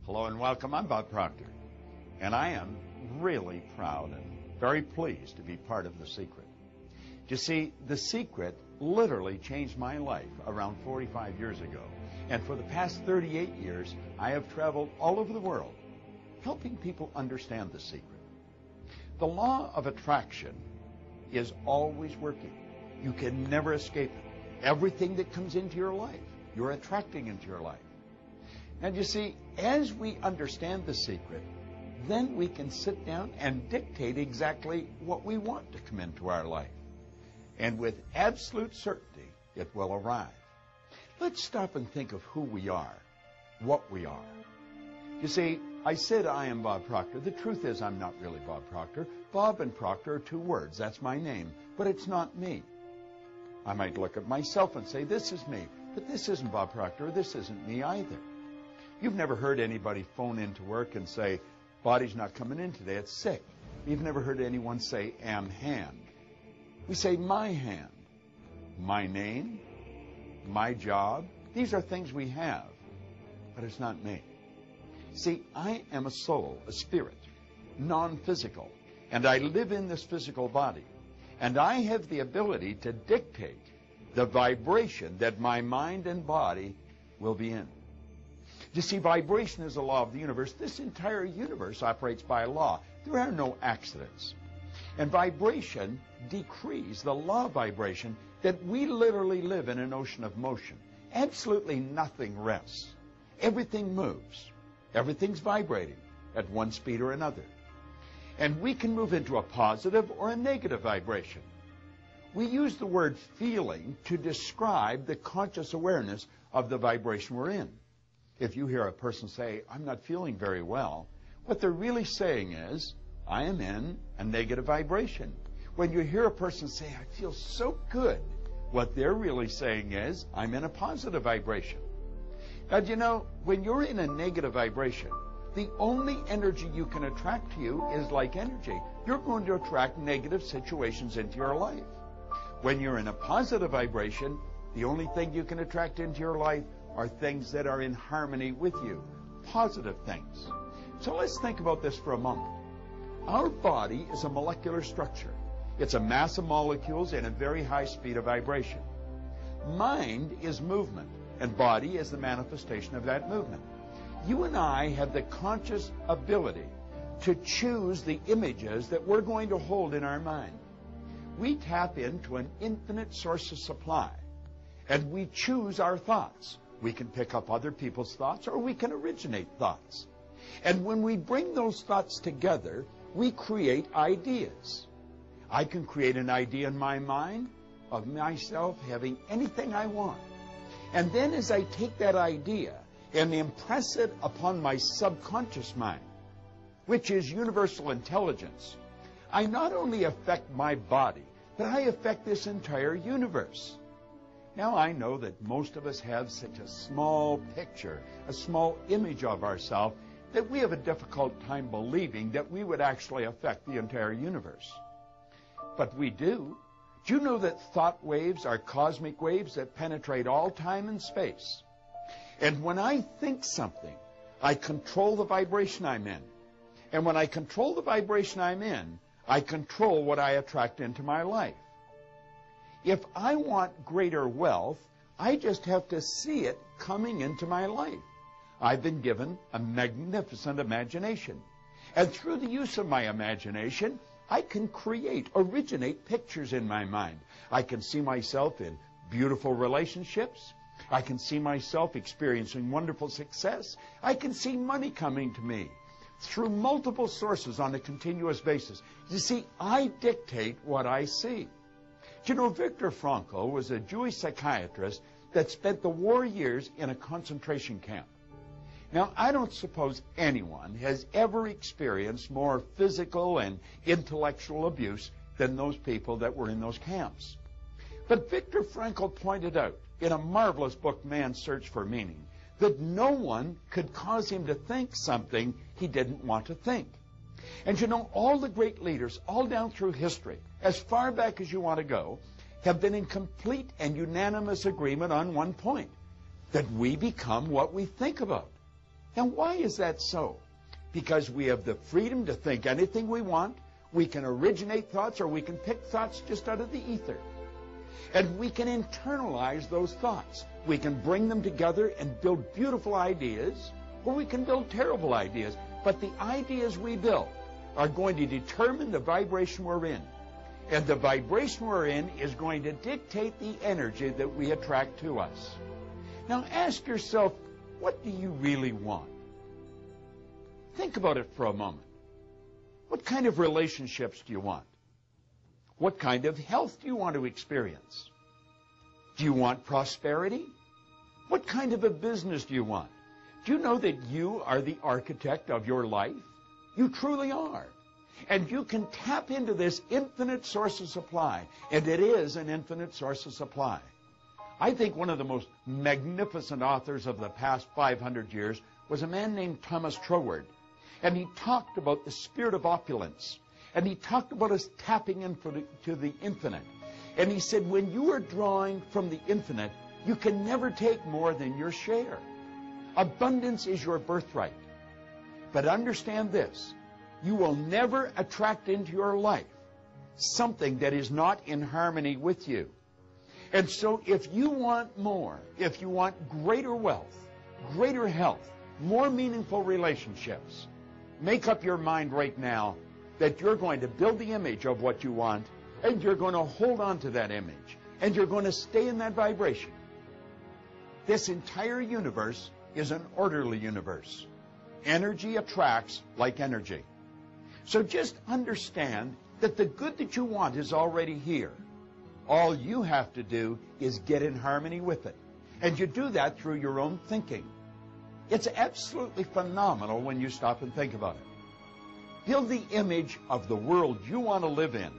Hello and welcome. I'm Bob Proctor, and I am really proud and very pleased to be part of The Secret. You see, The Secret literally changed my life around 45 years ago, and for the past 38 years, I have traveled all over the world helping people understand The Secret. The law of attraction is always working. You can never escape it. Everything that comes into your life, you're attracting into your life. And you see, as we understand The Secret, then we can sit down and dictate exactly what we want to come into our life. And with absolute certainty, it will arrive. Let's stop and think of who we are, what we are. You see, I said I am Bob Proctor. The truth is I'm not really Bob Proctor. Bob and Proctor are two words. That's my name. But it's not me. I might look at myself and say, this is me. But this isn't Bob Proctor. This isn't me either. You've never heard anybody phone into work and say, body's not coming in today, it's sick. You've never heard anyone say, am hand. We say, my hand, my name, my job. These are things we have, but it's not me. See, I am a soul, a spirit, non-physical, and I live in this physical body. And I have the ability to dictate the vibration that my mind and body will be in. You see, vibration is a law of the universe. This entire universe operates by a law. There are no accidents. And vibration decrees the law of vibration that we literally live in an ocean of motion. Absolutely nothing rests. Everything moves. Everything's vibrating at one speed or another. And we can move into a positive or a negative vibration. We use the word feeling to describe the conscious awareness of the vibration we're in. If you hear a person say, I'm not feeling very well, what they're really saying is, I am in a negative vibration. When you hear a person say, I feel so good, what they're really saying is, I'm in a positive vibration. Now, you know, when you're in a negative vibration, the only energy you can attract to you is like energy. You're going to attract negative situations into your life. When you're in a positive vibration, the only thing you can attract into your life are things that are in harmony with you, positive things. So let's think about this for a moment. Our body is a molecular structure. It's a mass of molecules in a very high speed of vibration. Mind is movement, and body is the manifestation of that movement. You and I have the conscious ability to choose the images that we're going to hold in our mind. We tap into an infinite source of supply, and we choose our thoughts. We can pick up other people's thoughts, or we can originate thoughts. And when we bring those thoughts together, we create ideas. I can create an idea in my mind of myself having anything I want. And then as I take that idea and impress it upon my subconscious mind, which is universal intelligence, I not only affect my body, but I affect this entire universe. Now, I know that most of us have such a small picture, a small image of ourselves, that we have a difficult time believing that we would actually affect the entire universe. But we do. Do you know that thought waves are cosmic waves that penetrate all time and space? And when I think something, I control the vibration I'm in. And when I control the vibration I'm in, I control what I attract into my life. If I want greater wealth, I just have to see it coming into my life. I've been given a magnificent imagination. And through the use of my imagination, I can originate pictures in my mind. I can see myself in beautiful relationships. I can see myself experiencing wonderful success. I can see money coming to me through multiple sources on a continuous basis. You see, I dictate what I see. You know, Viktor Frankl was a Jewish psychiatrist that spent the war years in a concentration camp. Now, I don't suppose anyone has ever experienced more physical and intellectual abuse than those people that were in those camps. But Viktor Frankl pointed out in a marvelous book, Man's Search for Meaning, that no one could cause him to think something he didn't want to think. And you know, all the great leaders, all down through history, as far back as you want to go, have been in complete and unanimous agreement on one point, that we become what we think about. Now, why is that so? Because we have the freedom to think anything we want. We can originate thoughts, or we can pick thoughts just out of the ether. And we can internalize those thoughts. We can bring them together and build beautiful ideas, or we can build terrible ideas. But the ideas we build are going to determine the vibration we're in. And the vibration we're in is going to dictate the energy that we attract to us. Now ask yourself, what do you really want? Think about it for a moment. What kind of relationships do you want? What kind of health do you want to experience? Do you want prosperity? What kind of a business do you want? Do you know that you are the architect of your life? You truly are. And you can tap into this infinite source of supply. And it is an infinite source of supply. I think one of the most magnificent authors of the past 500 years was a man named Thomas Troward. And he talked about the spirit of opulence. And he talked about us tapping into the infinite. And he said, when you are drawing from the infinite, you can never take more than your share. Abundance is your birthright. But understand this, you will never attract into your life something that is not in harmony with you. And so if you want more, if you want greater wealth, greater health, more meaningful relationships, make up your mind right now that you're going to build the image of what you want, and you're going to hold on to that image, and you're going to stay in that vibration. This entire universe is an orderly universe. Energy attracts like energy. So just understand that the good that you want is already here. All you have to do is get in harmony with it. And you do that through your own thinking. It's absolutely phenomenal when you stop and think about it. Build the image of the world you want to live in.